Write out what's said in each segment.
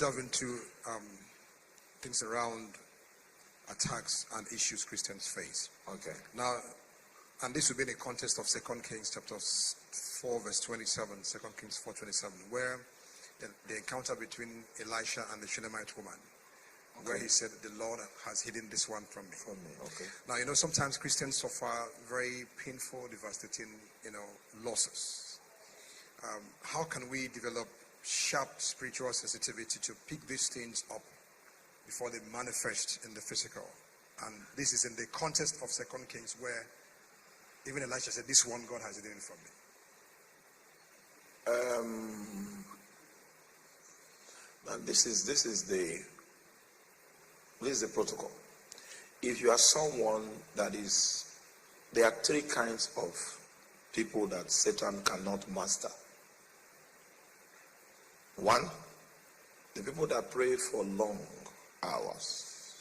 delve into things around attacks and issues Christians face. Okay. Now, and this will be in the context of 2 Kings chapter 4 verse 27, 2 Kings 4:27, where the encounter between Elisha and the Shunammite woman, where he said, the Lord has hidden this one from me. Okay. Now, sometimes Christians suffer very painful, devastating, losses. How can we develop sharp spiritual sensitivity to pick these things up before they manifest in the physical? And this is in the context of 2 Kings, where even Elisha said, this one God has hidden from me. And this is the protocol. If you are someone there are three kinds of people that Satan cannot master. One, the people that pray for long hours.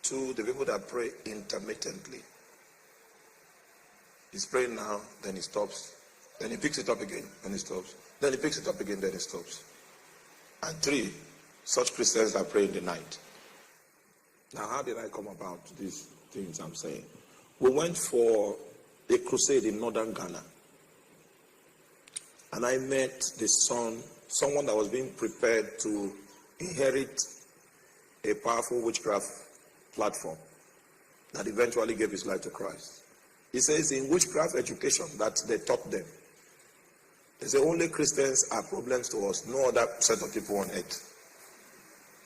Two, the people that pray intermittently. He's praying now, then he stops. Then he picks it up again, then he stops. Then he picks it up again, then he stops. And three, such Christians that pray in the night. Now, how did I come about these things I'm saying? We went for a crusade in northern Ghana. And I met someone that was being prepared to inherit a powerful witchcraft platform that eventually gave his life to Christ. He says in witchcraft education that they taught them, they say only Christians are problems to us, no other set of people on earth.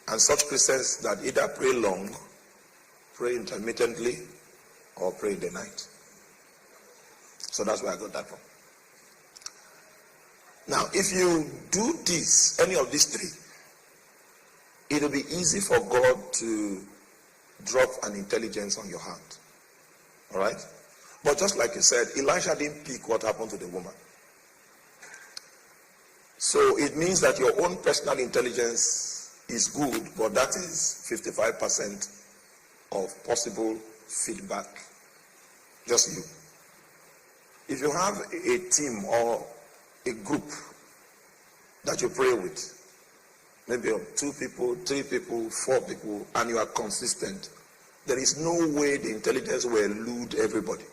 And such Christians that either pray long, pray intermittently, or pray in the night. So that's where I got that from. Now, if you do this, any of these three, it will be easy for God to drop an intelligence on your hand. All right? But just like you said, Elisha didn't pick what happened to the woman. So it means that your own personal intelligence is good, but that is 55% of possible feedback. Just you. If you have a team or a group that you pray with, maybe of 2 people, 3 people, 4 people, and you are consistent, there is no way the intelligence will elude everybody.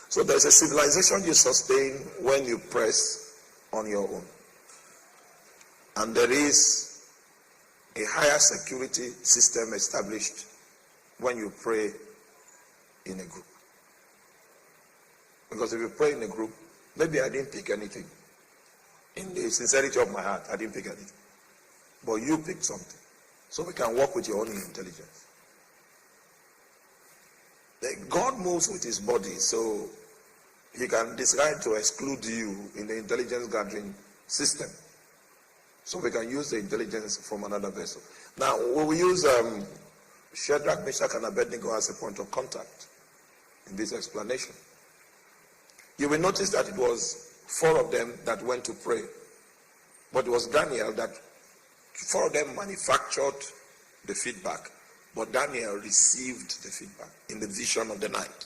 So there's a civilization you sustain when you press on your own. And there is a higher security system established when you pray in a group. Because if you pray in a group, maybe I didn't pick anything. In the sincerity of my heart, I didn't pick anything. But you picked something. So we can work with your own intelligence. God moves with his body, so he can decide to exclude you in the intelligence gathering system. So we can use the intelligence from another vessel. Now, we will use Shadrach, Meshach, and Abednego as a point of contact in this explanation. You will notice that it was 4 of them that went to pray. But it was Daniel that 4 of them manufactured the feedback. But Daniel received the feedback in the vision of the night.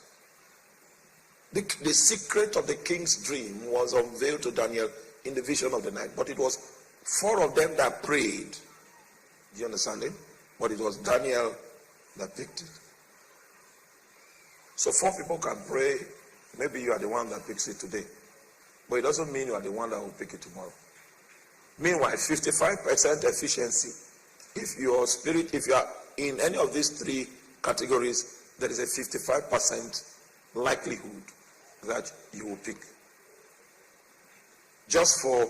The secret of the king's dream was unveiled to Daniel in the vision of the night. But it was 4 of them that prayed. Do you understand it? But it was Daniel that picked it. So 4 people can pray. Maybe you are the one that picks it today. But it doesn't mean you are the one that will pick it tomorrow. Meanwhile, 55% efficiency. If you are in any of these 3 categories, there is a 55% likelihood that you will pick. Just for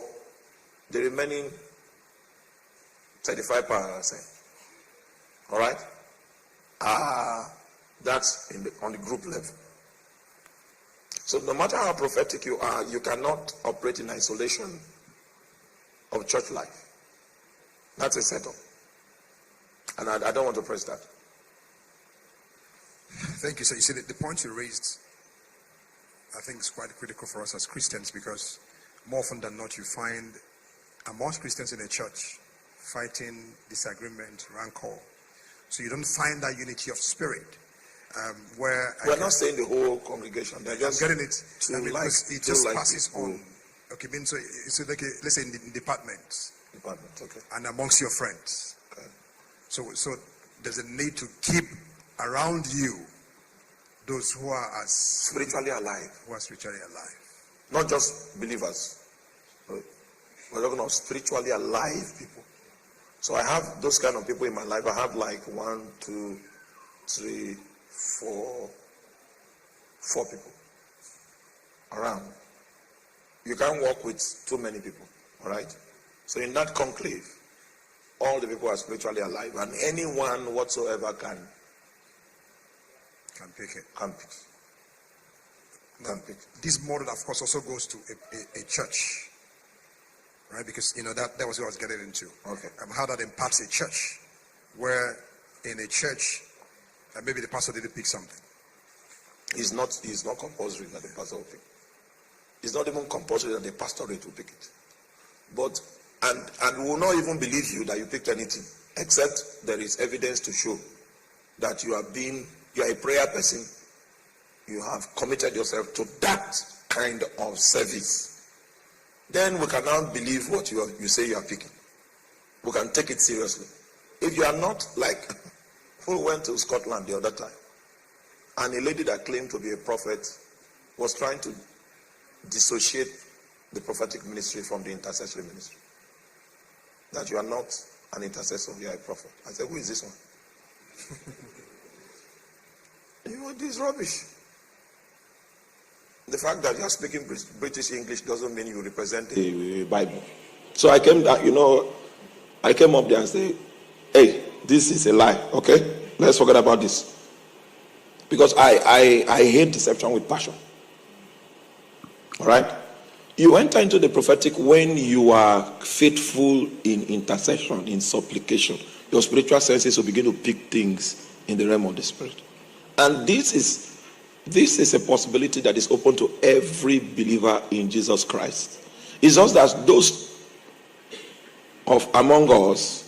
the remaining 35%. All right? That's on the group level. So no matter how prophetic you are, you cannot operate in isolation of church life. That's a setup. And I don't want to press that. Thank you, sir. You see, the point you raised, I think, is quite critical for us as Christians, because more often than not, you find amongst Christians in a church fighting, disagreement, rancor. So you don't find that unity of spirit. We're not saying the whole congregation. They're just I'm getting it. It just passes on. Okay, mean so like let's say in the departments Department, okay. and amongst your friends. Okay. So there's a need to keep around you those who are Spiritually alive. who are spiritually alive. Not just believers. We're talking of spiritually alive people. So I have those kind of people in my life. I have like 1, 2, 3, 4 people around. You can't work with too many people, all right? So in that conclave, all the people are spiritually alive, and anyone whatsoever can pick it. Can pick. Can pick. This model, of course, also goes to a church, right? Because that was what I was getting into. Okay. How that impacts a church, where in a church, maybe the pastor didn't pick something. It's not compulsory that the pastor will pick. It's not even compulsory that the pastorate will pick it. But and we will not even believe you that you picked anything, except there is evidence to show that you are a prayer person. You have committed yourself to that kind of service. Then we can now believe what you say you are picking. We can take it seriously. If you are not, like who went to Scotland the other time, and a lady that claimed to be a prophet was trying to dissociate the prophetic ministry from the intercessory ministry. That you are not an intercessor, you are a prophet. I said, who is this one? This is rubbish. The fact that you are speaking British English doesn't mean you represent the Bible. So I came up there and said, hey, this is a lie, okay? Let's forget about this. Because I hate deception with passion. All right? You enter into the prophetic when you are faithful in intercession, in supplication. Your spiritual senses will begin to pick things in the realm of the spirit. And this is a possibility that is open to every believer in Jesus Christ. It's just that those of among us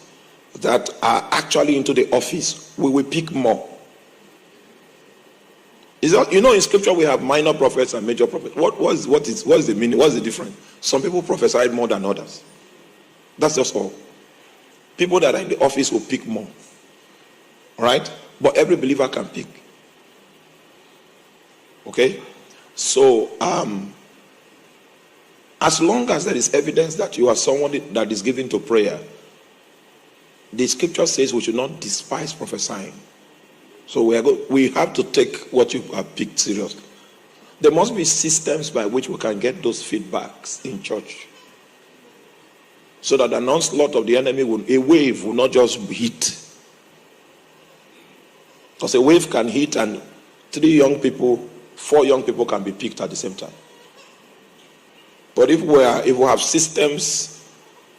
that are actually into the office, we will pick more. In scripture we have minor prophets and major prophets. What is the meaning? What's the difference? Some people prophesy more than others. That's just all. People that are in the office will pick more. Right? But every believer can pick. Okay? So as long as there is evidence that you are someone that is given to prayer, the scripture says we should not despise prophesying. So we have to take what you have picked seriously. There must be systems by which we can get those feedbacks in church. So that an onslaught of the enemy, a wave will not just hit. Because a wave can hit and 4 young people can be picked at the same time. But if we have systems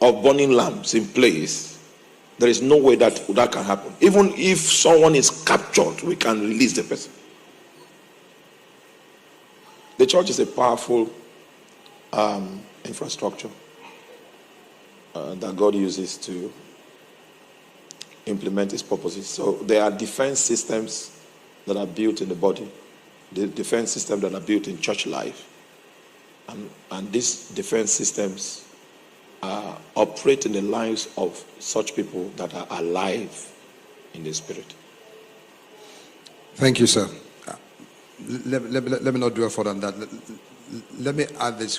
of burning lamps in place, there is no way that can happen. Even if someone is captured, we can release the person. The church is a powerful infrastructure that God uses to implement his purposes. So there are defense systems that are built in the body, the defense systems that are built in church life. And these defense systems operate in the lives of such people that are alive in the spirit. Thank you, sir. Let me not dwell further on that. Let me add this.